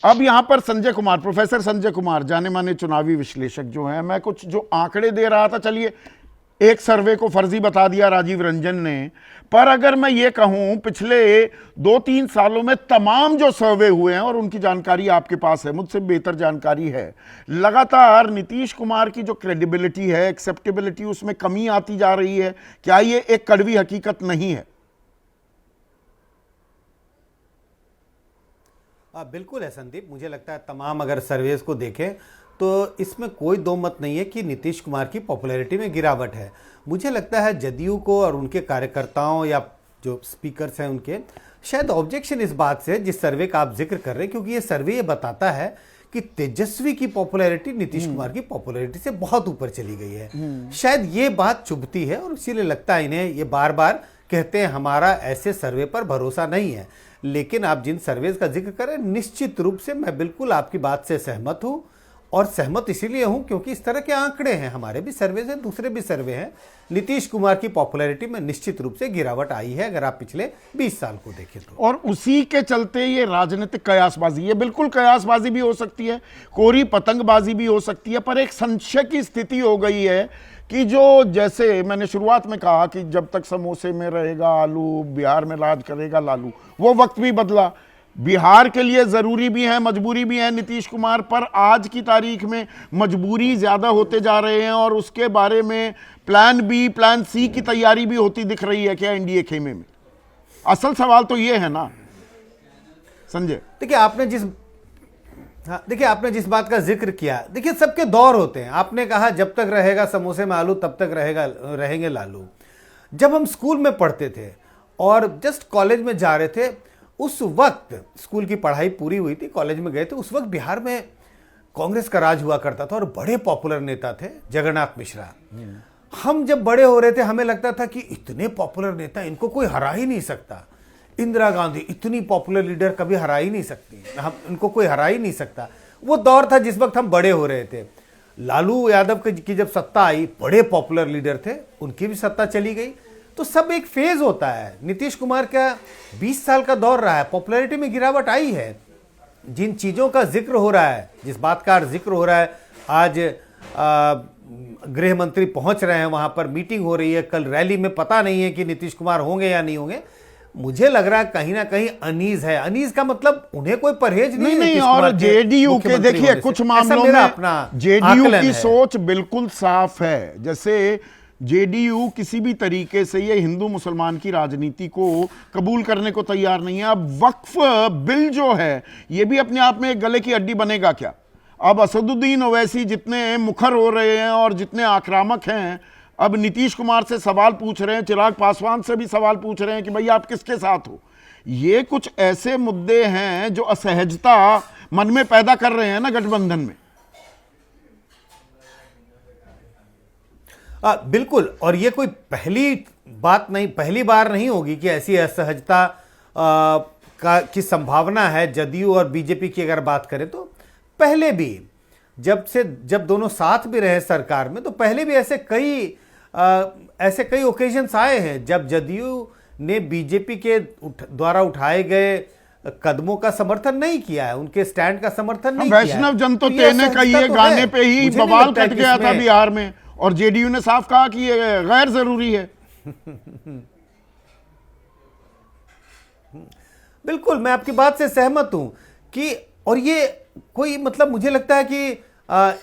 अब यहां पर संजय कुमार, प्रोफेसर संजय कुमार, जाने माने चुनावी विश्लेषक जो हैं, मैं कुछ जो आंकड़े दे रहा था, चलिए एक सर्वे को फर्जी बता दिया राजीव रंजन ने, पर अगर मैं ये कहूं पिछले 2-3 सालों में तमाम जो सर्वे हुए हैं, और उनकी जानकारी आपके पास है, मुझसे बेहतर जानकारी है, लगातार नीतीश कुमार की जो क्रेडिबिलिटी है, एक्सेप्टेबिलिटी, उसमें कमी आती जा रही है। क्या ये एक कड़वी हकीकत नहीं है? बिल्कुल है संदीप, मुझे लगता है तमाम अगर सर्वेस को देखें तो इसमें कोई दो मत नहीं है कि नीतीश कुमार की पॉपुलैरिटी में गिरावट है। मुझे लगता है जदयू को और उनके कार्यकर्ताओं या जो स्पीकर्स हैं उनके शायद ऑब्जेक्शन इस बात से, जिस सर्वे का आप जिक्र कर रहे हैं, क्योंकि ये सर्वे ये बताता है कि तेजस्वी की पॉपुलैरिटी नीतीश कुमार की पॉपुलैरिटी से बहुत ऊपर चली गई है। शायद ये बात चुभती है और इसीलिए लगता है इन्हें ये बार बार कहते हैं हमारा ऐसे सर्वे पर भरोसा नहीं है। लेकिन आप जिन सर्वेज का जिक्र करें, निश्चित रूप से मैं बिल्कुल आपकी बात से सहमत हूं, और सहमत इसीलिए हूं क्योंकि इस तरह के आंकड़े हैं, हमारे भी सर्वेज हैं, दूसरे भी सर्वे हैं। नीतीश कुमार की पॉपुलैरिटी में निश्चित रूप से गिरावट आई है अगर आप पिछले 20 साल को देखें तो। और उसी के चलते ये राजनीतिक कयासबाजी, ये बिल्कुल कयासबाजी भी हो सकती है, कोरी पतंगबाजी भी हो सकती है, पर एक संशय की स्थिति हो गई है कि जो, जैसे मैंने शुरुआत में कहा कि जब तक समोसे में रहेगा आलू, बिहार में राज करेगा लालू, वो वक्त भी बदला। बिहार के लिए जरूरी भी है, मजबूरी भी है नीतीश कुमार, पर आज की तारीख में मजबूरी ज्यादा होते जा रहे हैं और उसके बारे में प्लान बी, प्लान सी की तैयारी भी होती दिख रही है क्या एनडीए खेमे में? असल सवाल तो ये है ना संजय। देखिए आपने जिस बात का जिक्र किया, देखिए सबके दौर होते हैं। आपने कहा जब तक रहेगा समोसे में आलू तब तक रहेंगे लालू। जब हम स्कूल में पढ़ते थे और जस्ट कॉलेज में जा रहे थे, उस वक्त स्कूल की पढ़ाई पूरी हुई थी, कॉलेज में गए थे, उस वक्त बिहार में कांग्रेस का राज हुआ करता था और बड़े पॉपुलर नेता थे जगन्नाथ मिश्रा। हम जब बड़े हो रहे थे हमें लगता था कि इतने पॉपुलर नेता, इनको कोई हरा ही नहीं सकता। इंदिरा गांधी इतनी पॉपुलर लीडर, कभी हरा ही नहीं सकती, हम इनको कोई हरा ही नहीं सकता। वो दौर था जिस वक्त हम बड़े हो रहे थे। लालू यादव की जब सत्ता आई, बड़े पॉपुलर लीडर थे, उनकी भी सत्ता चली गई। तो सब एक फेज होता है। नीतीश कुमार का 20 साल का दौर रहा है, पॉपुलैरिटी में गिरावट आई है। जिन चीजों का जिक्र हो रहा है, जिस बात का जिक्र हो रहा है, आज गृह मंत्री पहुंच रहे हैं, वहां पर मीटिंग हो रही है, कल रैली में पता नहीं है कि नीतीश कुमार होंगे या नहीं होंगे। मुझे लग रहा है कहीं ना कहीं अनीज है। अनीज का मतलब उन्हें कोई परहेज नहीं। और जेडीयू के देखिए कुछ मामलों में जेडीयू की सोच बिल्कुल साफ है। जैसे जेडीयू किसी भी तरीके से ये हिंदू मुसलमान की राजनीति को कबूल करने को तैयार नहीं है। अब वक्फ बिल जो है ये भी अपने आप में एक गले की हड्डी बनेगा क्या? अब असदुद्दीन ओवैसी जितने मुखर हो रहे हैं और जितने आक्रामक हैं, अब नीतीश कुमार से सवाल पूछ रहे हैं, चिराग पासवान से भी सवाल पूछ रहे हैं कि भाई आप किसके साथ हो। ये कुछ ऐसे मुद्दे हैं जो असहजता मन में पैदा कर रहे हैं ना गठबंधन में। बिल्कुल, और ये कोई पहली बार नहीं होगी कि ऐसी असहजता की संभावना है। जदयू और बीजेपी की अगर बात करें तो पहले भी जब दोनों साथ भी रहे सरकार में, तो पहले भी ऐसे कई ओकेजन्स आए हैं जब जदयू ने बीजेपी के द्वारा उठाए गए कदमों का समर्थन नहीं किया है, उनके स्टैंड का समर्थन नहीं किया है। वैष्णव जन तो तेने का ये गाने पे ही बवाल कट गया था बिहार में, और जेडीयू ने साफ कहा कि ये गैर जरूरी है। बिल्कुल, मैं आपकी बात से सहमत हूं कि, और ये कोई मतलब मुझे लगता है कि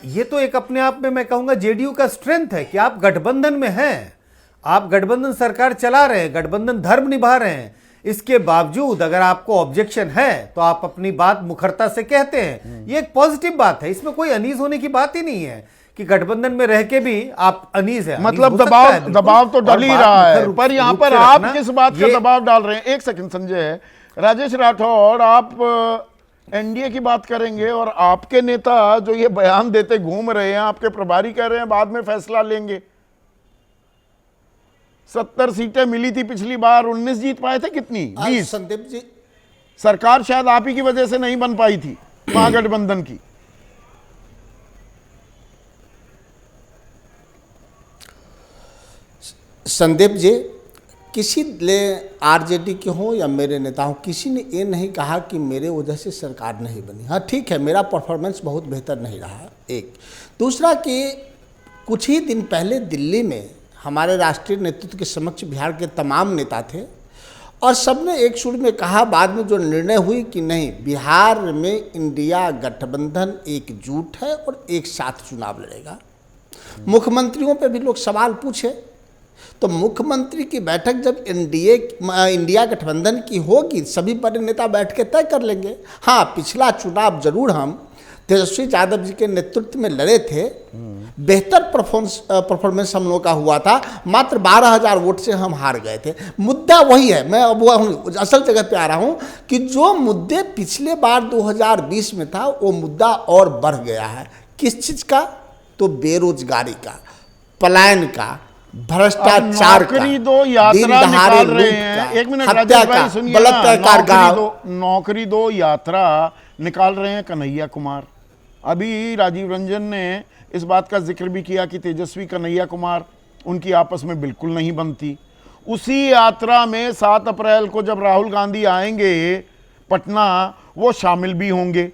ये तो एक अपने आप में मैं कहूंगा जेडीयू का स्ट्रेंथ है कि आप गठबंधन में हैं, आप गठबंधन सरकार चला रहे हैं, गठबंधन धर्म निभा रहे हैं। इसके बावजूद अगर आपको ऑब्जेक्शन है तो आप अपनी बात मुखरता से कहते हैं। ये एक पॉजिटिव बात है, इसमें कोई अनीज होने की बात ही नहीं है कि गठबंधन में रह के भी आप अनीज है। मतलब दबाव तो डल ही रहा है, पर यहां पर आप किस बात का दबाव डाल रहे हैं? एक सेकंड संजय, राजेश राठौड़, आप एनडीए की बात करेंगे और आपके नेता जो ये बयान देते घूम रहे हैं, आपके प्रभारी कह रहे हैं बाद में फैसला लेंगे। 70 सीटें मिली थी पिछली बार, 19 जीत पाए थे, कितनी? 20। संदीप जी, सरकार शायद आप ही की वजह से नहीं बन पाई थी महागठबंधन की। संदीप जी, किसी ले आरजेडी के हों या मेरे नेता हों, किसी ने ये नहीं कहा कि मेरे वजह से सरकार नहीं बनी। हाँ ठीक है, मेरा परफॉर्मेंस बहुत बेहतर नहीं रहा, एक। दूसरा कि कुछ ही दिन पहले दिल्ली में हमारे राष्ट्रीय नेतृत्व के समक्ष बिहार के तमाम नेता थे और सबने एक सुर में कहा, बाद में जो निर्णय हुई कि नहीं, बिहार में इंडिया गठबंधन एकजुट है और एक साथ चुनाव लड़ेगा। मुख्यमंत्रियों पे भी लोग सवाल पूछे, तो मुख्यमंत्री की बैठक जब इंडिया गठबंधन की होगी, सभी बड़े नेता बैठ के तय कर लेंगे। हाँ, पिछला चुनाव जरूर हम तेजस्वी यादव जी के नेतृत्व में लड़े थे, बेहतर परफॉर्मेंस हम लोग का हुआ था, मात्र 12,000 वोट से हम हार गए थे। मुद्दा वही है, मैं अब वह असल जगह पे आ रहा हूँ कि जो मुद्दे पिछले बार 2020 में था वो मुद्दा और बढ़ गया है। किस चीज़ का? तो बेरोजगारी का, पलायन का, भ्रष्टाचार का, दो यात्रा निकाल रहे हैं। एक मिनट राजेश भाई सुनिए ना, नौकरी दो यात्रा निकाल रहे हैं कन्हैया कुमार। अभी राजीव रंजन ने इस बात का जिक्र भी किया कि तेजस्वी कन्हैया कुमार उनकी आपस में बिल्कुल नहीं बनती। उसी यात्रा में 7 अप्रैल को जब राहुल गांधी आएंगे पटना, वो शामिल भी होंगे।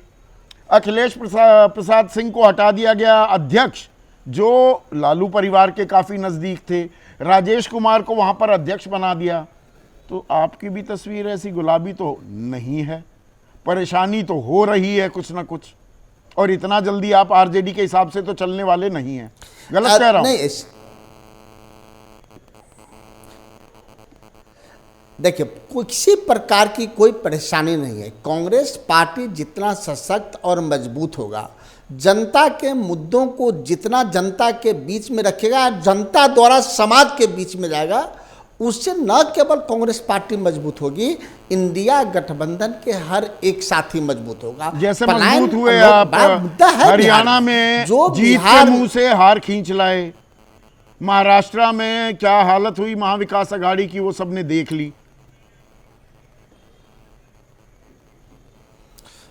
अखिलेश प्रसाद सिंह को हटा दिया गया अध्यक्ष, जो लालू परिवार के काफ़ी नज़दीक थे। राजेश कुमार को वहाँ पर अध्यक्ष बना दिया। तो आपकी भी तस्वीर ऐसी गुलाबी तो नहीं है, परेशानी तो हो रही है कुछ ना कुछ, और इतना जल्दी आप आरजेडी के हिसाब से तो चलने वाले नहीं हैं। गलत कह रहा हूं? देखिए, किसी प्रकार की कोई परेशानी नहीं है। कांग्रेस पार्टी जितना सशक्त और मजबूत होगा, जनता के मुद्दों को जितना जनता के बीच में रखेगा, जनता द्वारा समाज के बीच में जाएगा, उससे न केवल कांग्रेस पार्टी मजबूत होगी, इंडिया गठबंधन के हर एक साथी मजबूत होगा। जैसे मजबूत हुए आप हरियाणा में, जो जीत के मुंह से हार खींच लाए। महाराष्ट्र में क्या हालत हुई महाविकास आघाड़ी की, वो सबने देख ली।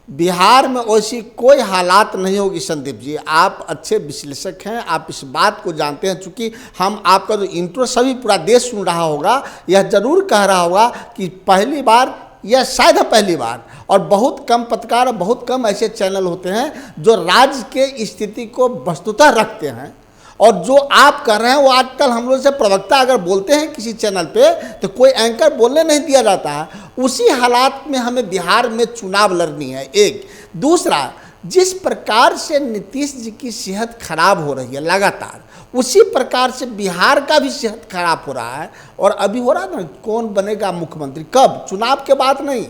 बिहार में वैसी कोई हालात नहीं होगी। संदीप जी, आप अच्छे विश्लेषक हैं, आप इस बात को जानते हैं। चूंकि हम आपका जो इंट्रो सभी पूरा देश सुन रहा होगा, यह जरूर कह रहा होगा कि पहली बार या शायद पहली बार, और बहुत कम पत्रकार, बहुत कम ऐसे चैनल होते हैं जो राज्य के स्थिति को वस्तुतः रखते हैं। और जो आप कर रहे हैं वो आजकल हम लोग से प्रवक्ता अगर बोलते हैं किसी चैनल पे, तो कोई एंकर बोलने नहीं दिया जाता है। उसी हालात में हमें बिहार में चुनाव लड़नी है, एक। दूसरा, जिस प्रकार से नीतीश जी की सेहत खराब हो रही है लगातार, उसी प्रकार से बिहार का भी सेहत खराब हो रहा है। और अभी हो रहा है ना, कौन बनेगा मुख्यमंत्री, कब? चुनाव के बाद नहीं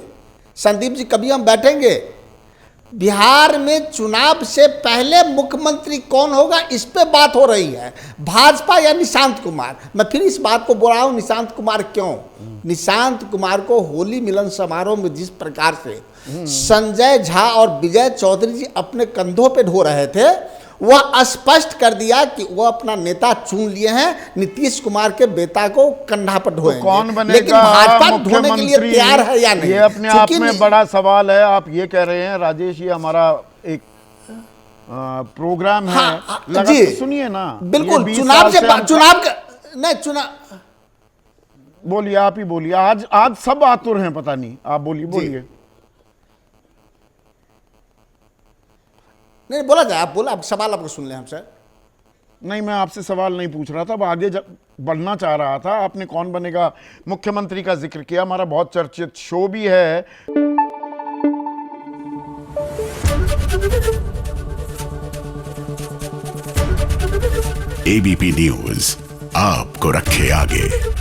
संदीप जी, कभी हम बैठेंगे, बिहार में चुनाव से पहले मुख्यमंत्री कौन होगा, इस पे बात हो रही है। भाजपा या निशांत कुमार? मैं फिर इस बात को बोल रहा हूं, निशांत कुमार क्यों? निशांत कुमार को होली मिलन समारोह में जिस प्रकार से संजय झा और विजय चौधरी जी अपने कंधों पे ढो रहे थे, वह स्पष्ट कर दिया कि वह अपना नेता चुन लिए हैं, नीतीश कुमार के बेटा को कंधा पर ढोएंगे। तो कौन बनेगा लेकिन भाजपा ढोने के लिए तैयार है या नहीं, ये अपने आप में बड़ा सवाल है। आप ये कह रहे हैं राजेश, ये हमारा एक प्रोग्राम है। हाँ, जी सुनिए ना, बिल्कुल चुनाव बोलिए, आप ही बोलिए। आज सब आतुर हैं, पता नहीं, आप बोलिए। नहीं बोला जाए, आप बोला, आप सवाल आपको सुन ले हमसे। नहीं, मैं आपसे सवाल नहीं पूछ रहा था, अब आगे बढ़ना चाह रहा था। आपने कौन बनेगा मुख्यमंत्री का जिक्र किया, हमारा बहुत चर्चित शो भी है। एबीपी न्यूज आपको रखे आगे।